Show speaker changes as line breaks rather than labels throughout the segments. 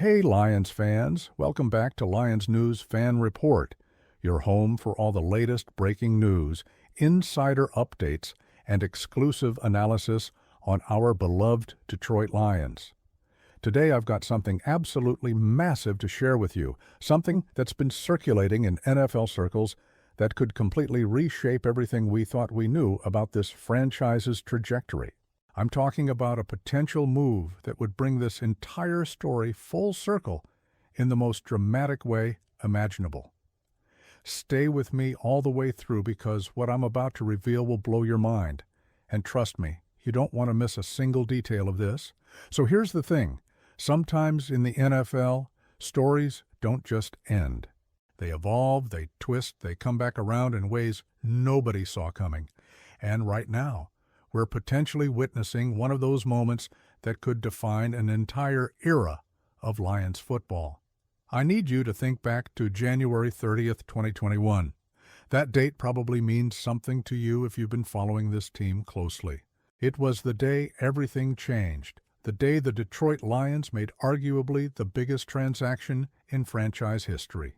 Hey Lions fans, welcome back to Lions News Fan Report, your home for all the latest breaking news, insider updates, and exclusive analysis on our beloved Detroit Lions. Today I've got something absolutely massive to share with you, something that's been circulating in NFL circles that could completely reshape everything we thought we knew about this franchise's trajectory. I'm talking about a potential move that would bring this entire story full circle in the most dramatic way imaginable. Stay with me all the way through because what I'm about to reveal will blow your mind. And trust me, you don't want to miss a single detail of this. So here's the thing. Sometimes in the NFL, stories don't just end. They evolve, they twist, they come back around in ways nobody saw coming. And right now, we're potentially witnessing one of those moments that could define an entire era of Lions football. I need you to think back to January 30th, 2021. That date probably means something to you if you've been following this team closely. It was the day everything changed, the day the Detroit Lions made arguably the biggest transaction in franchise history.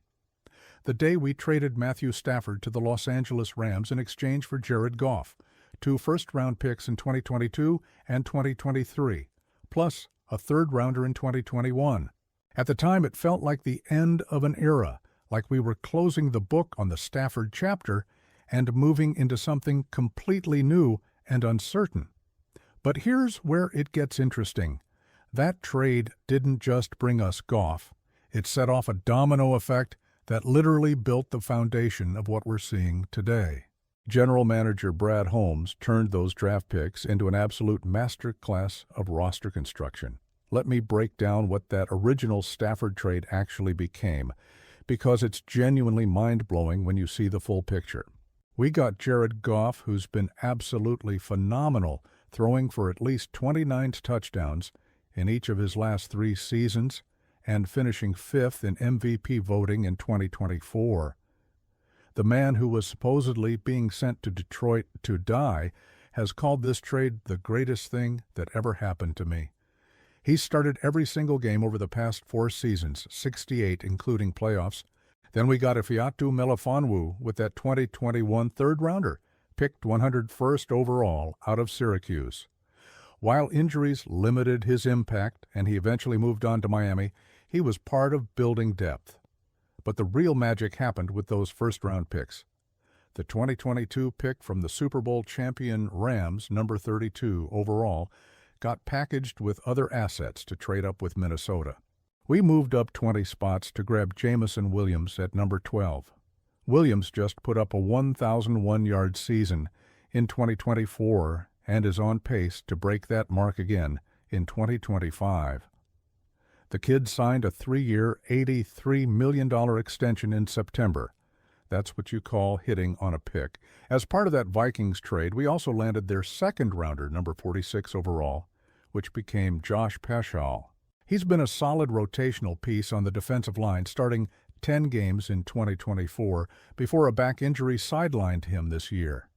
The day we traded Matthew Stafford to the Los Angeles Rams in exchange for Jared Goff, 2 first-round picks in 2022 and 2023, plus a third-rounder in 2021. At the time, it felt like the end of an era, like we were closing the book on the Stafford chapter and moving into something completely new and uncertain. But here's where it gets interesting. That trade didn't just bring us Goff. It set off a domino effect that literally built the foundation of what we're seeing today. General Manager Brad Holmes turned those draft picks into an absolute masterclass of roster construction. Let me break down what that original Stafford trade actually became, because it's genuinely mind-blowing when you see the full picture. We got Jared Goff, who's been absolutely phenomenal, throwing for at least 29 touchdowns in each of his last 3 seasons, and finishing 5th in MVP voting in 2024. The man who was supposedly being sent to Detroit to die has called this trade the greatest thing that ever happened to me. He started every single game over the past 4 seasons, 68 including playoffs. Then we got Ifeatu Melifonwu with that 2021 third-rounder, picked 101st overall out of Syracuse. While injuries limited his impact and he eventually moved on to Miami, he was part of building depth. But the real magic happened with those first-round picks. The 2022 pick from the Super Bowl champion Rams, number 32 overall, got packaged with other assets to trade up with Minnesota. We moved up 20 spots to grab Jameson Williams at number 12. Williams just put up a 1,001-yard season in 2024 and is on pace to break that mark again in 2025. The kid signed a 3-year, $83 million extension in September. That's what you call hitting on a pick. As part of that Vikings trade, we also landed their second-rounder, number 46 overall, which became Josh Paschal. He's been a solid rotational piece on the defensive line, starting 10 games in 2024 before a back injury sidelined him this year.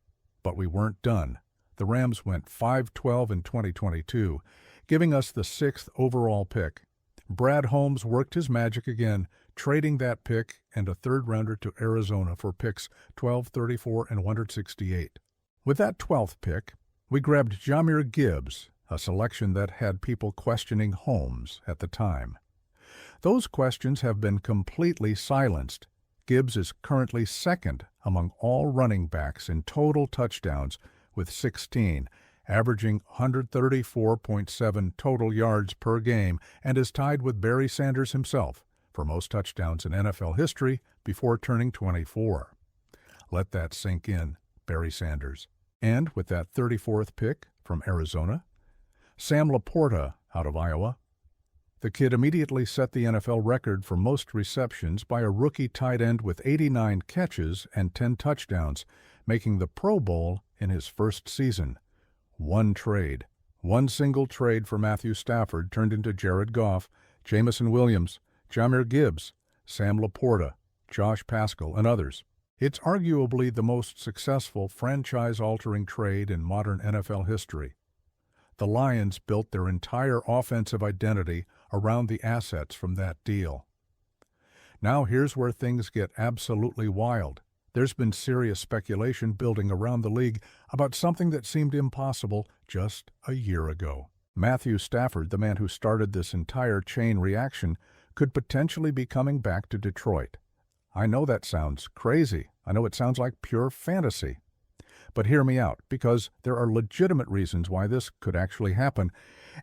But we weren't done. The Rams went 5-12 in 2022, giving us the 6th overall pick. Brad Holmes worked his magic again, trading that pick and a third-rounder to Arizona for picks 12, 34, and 168. With that 12th pick, we grabbed Jahmyr Gibbs, a selection that had people questioning Holmes at the time. Those questions have been completely silenced. Gibbs is currently second among all running backs in total touchdowns with 16, averaging 134.7 total yards per game, and is tied with Barry Sanders himself for most touchdowns in NFL history before turning 24. Let that sink in, Barry Sanders. And with that 34th pick from Arizona, Sam Laporta out of Iowa. The kid immediately set the NFL record for most receptions by a rookie tight end with 89 catches and 10 touchdowns, making the Pro Bowl in his first season. One single trade for Matthew Stafford turned into Jared Goff, Jameson Williams, Jahmyr Gibbs, Sam Laporta, Josh Paschal, and others. It's arguably the most successful franchise-altering trade in modern NFL history. The Lions built their entire offensive identity around the assets from that deal. Now here's where things get absolutely wild. There's been serious speculation building around the league about something that seemed impossible just a year ago. Matthew Stafford, the man who started this entire chain reaction, could potentially be coming back to Detroit. I know that sounds crazy. I know it sounds like pure fantasy. But hear me out, because there are legitimate reasons why this could actually happen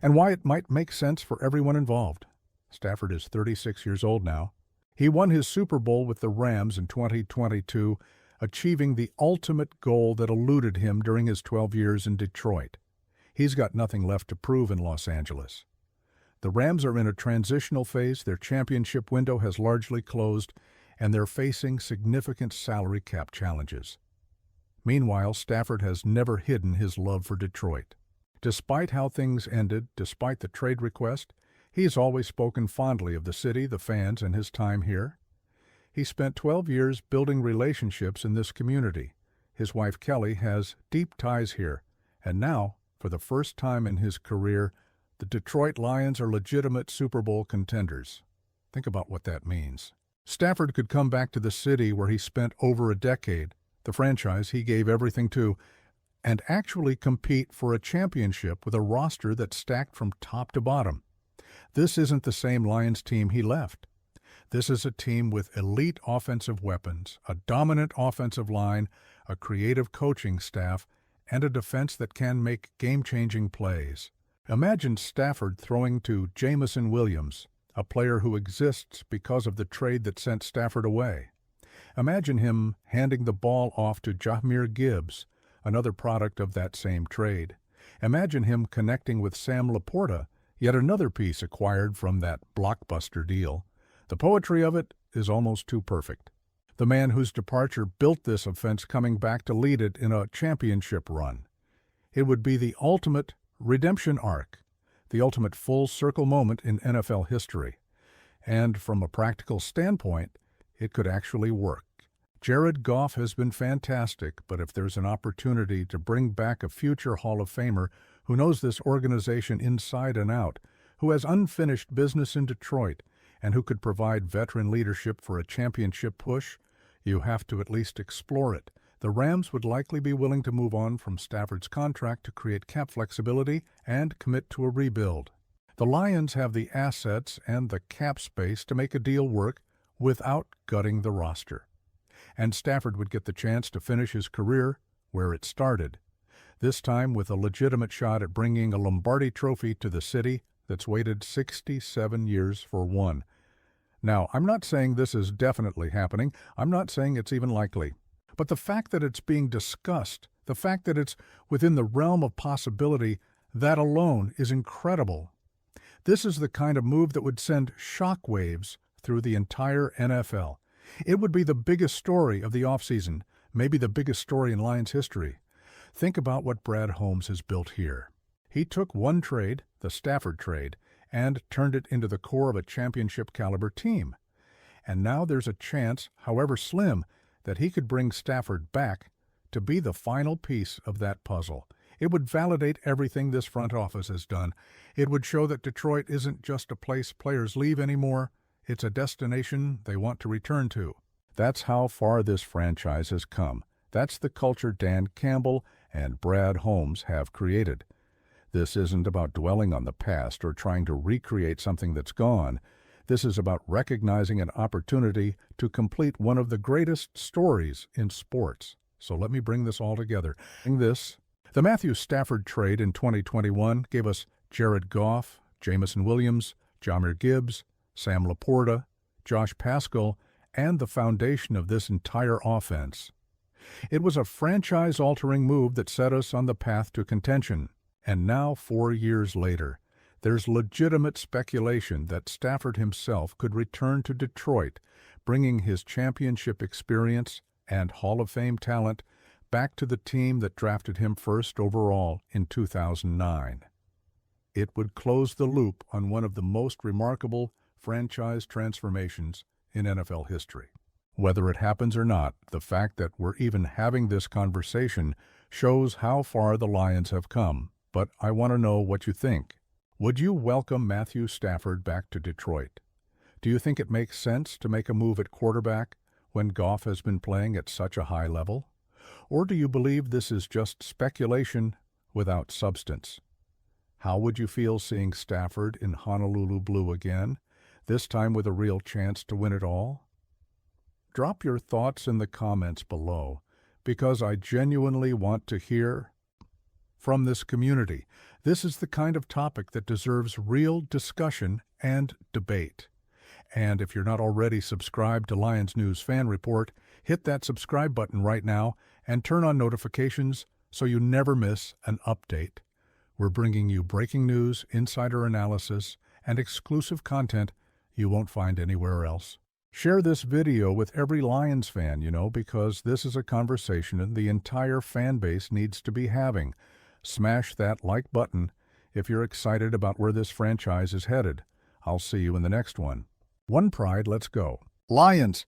and why it might make sense for everyone involved. Stafford is 36 years old now. He won his Super Bowl with the Rams in 2022, achieving the ultimate goal that eluded him during his 12 years in Detroit. He's got nothing left to prove in Los Angeles. The Rams are in a transitional phase, their championship window has largely closed, and they're facing significant salary cap challenges. Meanwhile, Stafford has never hidden his love for Detroit. Despite how things ended, despite the trade request, he's always spoken fondly of the city, the fans, and his time here. He spent 12 years building relationships in this community. His wife Kelly has deep ties here, and now, for the first time in his career, the Detroit Lions are legitimate Super Bowl contenders. Think about what that means. Stafford could come back to the city where he spent over a decade, the franchise he gave everything to, and actually compete for a championship with a roster that's stacked from top to bottom. This isn't the same Lions team he left. This is a team with elite offensive weapons, a dominant offensive line, a creative coaching staff, and a defense that can make game-changing plays. Imagine Stafford throwing to Jameson Williams, a player who exists because of the trade that sent Stafford away. Imagine him handing the ball off to Jahmyr Gibbs, another product of that same trade. Imagine him connecting with Sam Laporta, yet another piece acquired from that blockbuster deal. The poetry of it is almost too perfect. The man whose departure built this offense coming back to lead it in a championship run. It would be the ultimate redemption arc, the ultimate full-circle moment in NFL history. And from a practical standpoint, it could actually work. Jared Goff has been fantastic, but if there's an opportunity to bring back a future Hall of Famer who knows this organization inside and out, who has unfinished business in Detroit, and who could provide veteran leadership for a championship push, you have to at least explore it. The Rams would likely be willing to move on from Stafford's contract to create cap flexibility and commit to a rebuild. The Lions have the assets and the cap space to make a deal work without gutting the roster. And Stafford would get the chance to finish his career where it started, this time with a legitimate shot at bringing a Lombardi trophy to the city that's waited 67 years for one. Now, I'm not saying this is definitely happening. I'm not saying it's even likely. But the fact that it's being discussed, the fact that it's within the realm of possibility, that alone is incredible. This is the kind of move that would send shockwaves through the entire NFL. It would be the biggest story of the offseason, maybe the biggest story in Lions history. Think about what Brad Holmes has built here. He took one trade, the Stafford trade, and turned it into the core of a championship-caliber team. And now there's a chance, however slim, that he could bring Stafford back to be the final piece of that puzzle. It would validate everything this front office has done. It would show that Detroit isn't just a place players leave anymore. It's a destination they want to return to. That's how far this franchise has come. That's the culture Dan Campbell and Brad Holmes have created. This isn't about dwelling on the past or trying to recreate something that's gone. This is about recognizing an opportunity to complete one of the greatest stories in sports. So let me bring this all together. The Matthew Stafford trade in 2021 gave us Jared Goff, Jameson Williams, Jahmyr Gibbs, Sam Laporta, Josh Paschal, and the foundation of this entire offense. It was a franchise-altering move that set us on the path to contention. And now, 4 years later, there's legitimate speculation that Stafford himself could return to Detroit, bringing his championship experience and Hall of Fame talent back to the team that drafted him first overall in 2009. It would close the loop on one of the most remarkable franchise transformations in NFL history. Whether it happens or not, the fact that we're even having this conversation shows how far the Lions have come. but I want to know what you think. Would you welcome Matthew Stafford back to Detroit? Do you think it makes sense to make a move at quarterback when Goff has been playing at such a high level? Or do you believe this is just speculation without substance? How would you feel seeing Stafford in Honolulu blue again, this time with a real chance to win it all? Drop your thoughts in the comments below, because I genuinely want to hear from this community. This is the kind of topic that deserves real discussion and debate. And if you're not already subscribed to Lions News Fan Report, hit that subscribe button right now and turn on notifications so you never miss an update. We're bringing you breaking news, insider analysis, and exclusive content you won't find anywhere else. Share this video with every Lions fan, because this is a conversation the entire fan base needs to be having. Smash that like button if you're excited about where this franchise is headed. I'll see you in the next one. One Pride, let's go. Lions!